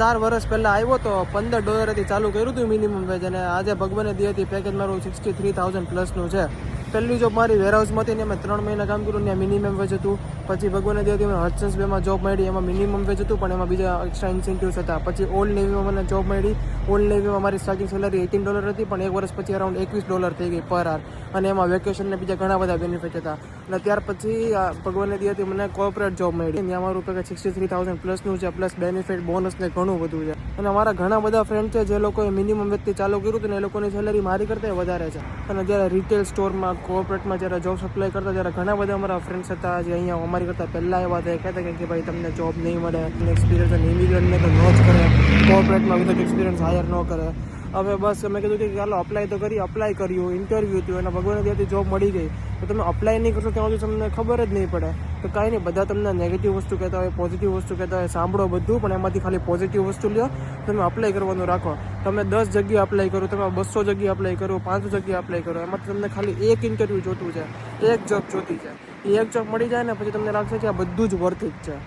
4 વર્ષ પહેલાં આવ્યો તો $15 ચાલુ કર્યું હતું મિનિમમ વેજ, અને આજે ભગવાને દીધી પેકેજ મારું 63,000 પ્લસનું છે. પહેલી જોબ મારી વેરહાઉસમાં હતી ને એમાં 3 મહિના કામ કર્યું, ત્યાં મિનિમમ વેજ હતું. પછી ભગવાને દીધી મને હડસન્સ બેમાં જોબ મળી, એમાં મિનિમમ વેજ હતું પણ એમાં બીજા એક્સ્ટ્રા ઇન્સેન્ટિવ્સ હતા. પછી ઓલ્ડ નેવીમાં મને જોબ મળી. ઓલ્ડ નેવીમાં મારી સ્ટાર્ટિંગ સેલરી $18 હતી, પણ 1 વર્ષ પછી અરાઉન્ડ $21 થઈ ગઈ પર આર, અને એમાં વેકેશનને બીજા ઘણા બધા બેનિફિટ હતા. અને ત્યાર પછી ભગવાને દીધી મને કોર્પોરેટ જોબ મળી, ત્યાં મારું પેકેજ 63,000 પ્લસનું છે, પ્લસ બેનિફિટ બોનસ ને ઘણું બધું છે. અને મારા ઘણા બધા ફ્રેન્ડ છે જે લોકોએ મિનિમમ વેજથી ચાલુ કર્યું હતું ને એ લોકોની સેલરી મારી કરતાં વધારે છે. અને જ્યારે રિટેલ સ્ટોરમાં કોર્પોરેટમાં જ્યારે જોબ અપ્લાય કરતા ત્યારે ઘણા બધા અમારા ફ્રેન્ડ્સ હતા જે અહીંયા અમારી કરતાં પહેલાં એવા હતા, કહેતા કે ભાઈ તમને જોબ નહીં મળે, એક્સપિરિયન્સ અને ઇમિગ્રન્ટને તો ન જ કરે, કોર્પોરેટમાં વિધાઉટ એક્સપિરિયન્સ હાયર ન કરે. હવે બસ અમે કીધું કે ચાલો અપ્લાય તો કરી, અપ્લાય કર્યું, ઇન્ટરવ્યૂ થયું અને ભગવાને ત્યાંથી જોબ મળી ગઈ. તો તમે અપ્લાય નહીં કરશો ત્યાં સુધી તમને ખબર જ નહીં પડે. તો કાંઈ નહીં, બધા તમને નેગેટિવ વસ્તુ કહેતા હોય, પોઝિટિવ વસ્તુ કહેતા હોય, સાંભળો બધું, પણ એમાંથી ખાલી પોઝિટિવ વસ્તુ લ્યો, તમે અપ્લાય કરવાનું રાખો. તમે 10 જગ્યાએ અપ્લાય કરો, તમે 200 જગ્યાએ અપ્લાય કરો, 500 જગ્યાએ અપ્લાય કરો, એમાંથી તમને ખાલી એક ઇન્ટરવ્યૂ જોતું છે, એક જોબ જોતી છે. એ એક જોબ મળી જાય ને પછી તમને લાગશે કે આ બધું જ વર્થ ઇટ છે.